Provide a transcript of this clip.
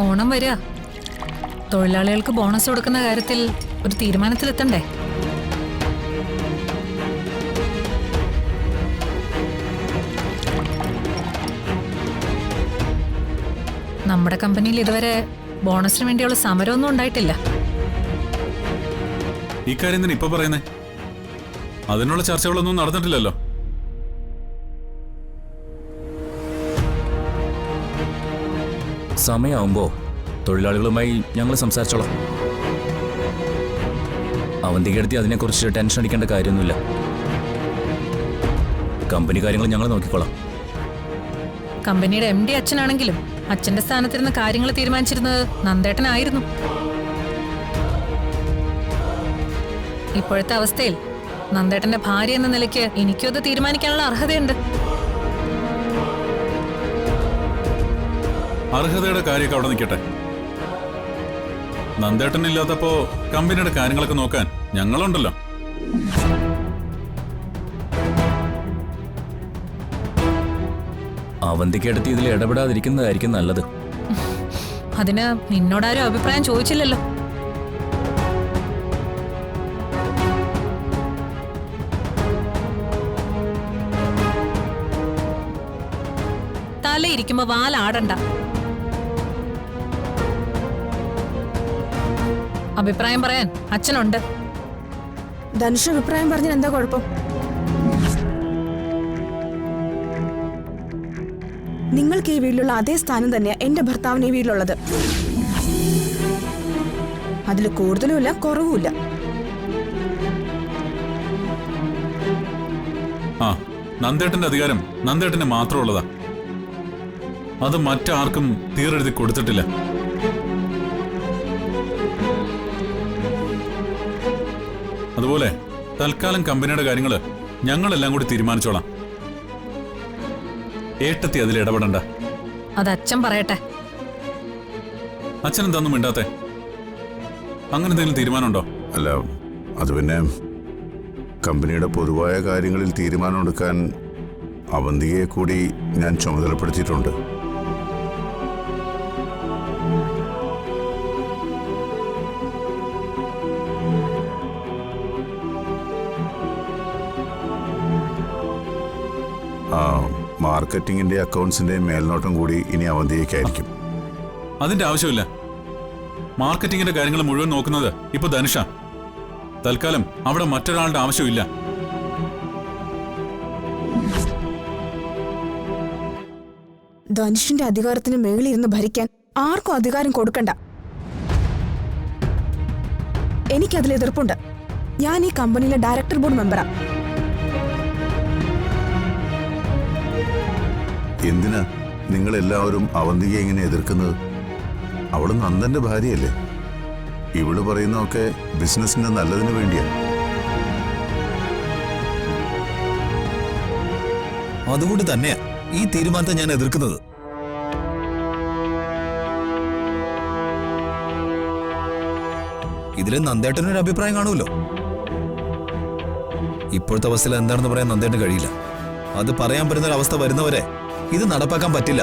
ഓണം വരിക. തൊഴിലാളികൾക്ക് ബോണസ് കൊടുക്കുന്ന കാര്യത്തിൽ ഒരു തീരുമാനത്തിലെത്തണ്ടേ? നമ്മുടെ കമ്പനിയിൽ ഇതുവരെ ബോണസിന് വേണ്ടിയുള്ള സമരമൊന്നും ഉണ്ടായിട്ടില്ല. ഈ കാര്യം തന്നെ ഇപ്പൊ പറയുന്നേ? അതിനുള്ള ചർച്ചകളൊന്നും നടന്നിട്ടില്ലല്ലോ. സമയമാവുമ്പോ തൊഴിലാളികളുമായി ഞങ്ങൾ സംസാരിച്ചോളാം. അവന്തികടുത്തി അതിനെക്കുറിച്ച് ടെൻഷൻ അടിക്കേണ്ട കാര്യമൊന്നുമില്ല. കമ്പനി കാര്യങ്ങൾ ഞങ്ങൾ നോക്കിക്കോളാം. കമ്പനിയുടെ MD അച്ഛനാണെങ്കിലും അച്ഛന്റെ സ്ഥാനത്തിരുന്ന കാര്യങ്ങൾ തീരുമാനിച്ചിരുന്നത് നന്ദേട്ടനായിരുന്നു. ഇപ്പോഴത്തെ അവസ്ഥയിൽ നന്ദേട്ടന്റെ ഭാര്യ എന്ന നിലയ്ക്ക് എനിക്കും അത് തീരുമാനിക്കാനുള്ള അർഹതയുണ്ട്. അർഹതയുടെ കാര്യമൊക്കെ അവിടെ നിൽക്കട്ടെ. നന്ദേട്ടനില്ലാത്തപ്പോ കമ്പനിയുടെ കാര്യങ്ങളൊക്കെ നോക്കാൻ ഞങ്ങളുണ്ടല്ലോ. അവന്തിക്കടുത്ത് ഇതിൽ ഇടപെടാതിരിക്കുന്നതായിരിക്കും നല്ലത്. അതിന് നിന്നോടാരും അഭിപ്രായം ചോദിച്ചില്ലല്ലോ. തലയിരിക്കുമ്പോ വാലാടണ്ട. അഭിപ്രായം പറയാൻ അച്ഛനുണ്ട്. ധനുഷ് അഭിപ്രായം പറഞ്ഞാൽ എന്താ കുഴപ്പം? നിങ്ങൾക്ക് ഈ വീട്ടിലുള്ള അതേ സ്ഥാനം തന്നെയാ എന്റെ ഭർത്താവിന് ഈ വീട്ടിലുള്ളത്. അതിൽ കൂടുതലുമില്ല കുറവുമില്ല. ആ, നന്ദേട്ടന്റെ അധികാരം നന്ദേട്ടന് മാത്രമുള്ളതാ. അത് മറ്റാർക്കും തീരെഴുതി കൊടുത്തിട്ടില്ല. അതുപോലെ തൽക്കാലം കമ്പനിയുടെ കാര്യങ്ങള് ഞങ്ങളെല്ലാം കൂടി തീരുമാനിച്ചോളാം. ഏട്ടത്തി അതിൽ ഇടപെടണ്ട. അത് അച്ഛൻ പറയട്ടെ. അച്ഛൻ എന്താന്നും മിണ്ടാത്തെ? അങ്ങനെ എന്തെങ്കിലും തീരുമാനമുണ്ടോ? അല്ല, അത് പിന്നെ കമ്പനിയുടെ പൊതുവായ കാര്യങ്ങളിൽ തീരുമാനമെടുക്കാൻ അവന്തിയെ കൂടി ഞാൻ ചുമതലപ്പെടുത്തിയിട്ടുണ്ട്. മാർക്കറ്റിംഗിന്റെ അക്കൗണ്ട്സിന്റെ മേൽനോട്ടം കൂടി ഇനി അവന്തിയേക്കായിരിക്കും. അതിന്റെ ആവശ്യമില്ല. മാർക്കറ്റിംഗിന്റെ കാര്യങ്ങൾ മുഴുവൻ നോക്കുന്നത് ഇപ്പൊ ധനുഷ. തൽക്കാലം അവിടെ മറ്റൊരാളുടെ ആവശ്യമില്ല. ധനുഷിന്റെ അധികാരത്തിന് മേളിലിരുന്ന് ഭരിക്കാൻ ആർക്കും അധികാരം കൊടുക്കണ്ട. എനിക്കതിൽ എതിർപ്പുണ്ട്. ഞാൻ ഈ കമ്പനിയിലെ ഡയറക്ടർ ബോർഡ് മെമ്പറാ. എന്തിനാ നിങ്ങളെല്ലാവരും അവന്തികയെ എങ്ങനെ എതിർക്കുന്നത്? അവള് നന്ദന്റെ ഭാര്യയല്ലേ? ഇവള് പറയുന്നതൊക്കെ ബിസിനസിന്റെ നല്ലതിന് വേണ്ടിയാണ്. അതുകൊണ്ട് തന്നെയാ ഈ തീരുമാനത്തെ ഞാൻ എതിർക്കുന്നത്. ഇതിൽ നന്ദേട്ടനൊരു അഭിപ്രായം കാണുമല്ലോ. ഇപ്പോഴത്തെ അവസ്ഥയിൽ എന്താണെന്ന് പറയാൻ നന്ദേട്ടന് കഴിയില്ല. അത് പറയാൻ പറ്റുന്ന ഒരു അവസ്ഥ വരുന്നവരെ ഇത് നടപ്പാക്കാൻ പറ്റില്ല.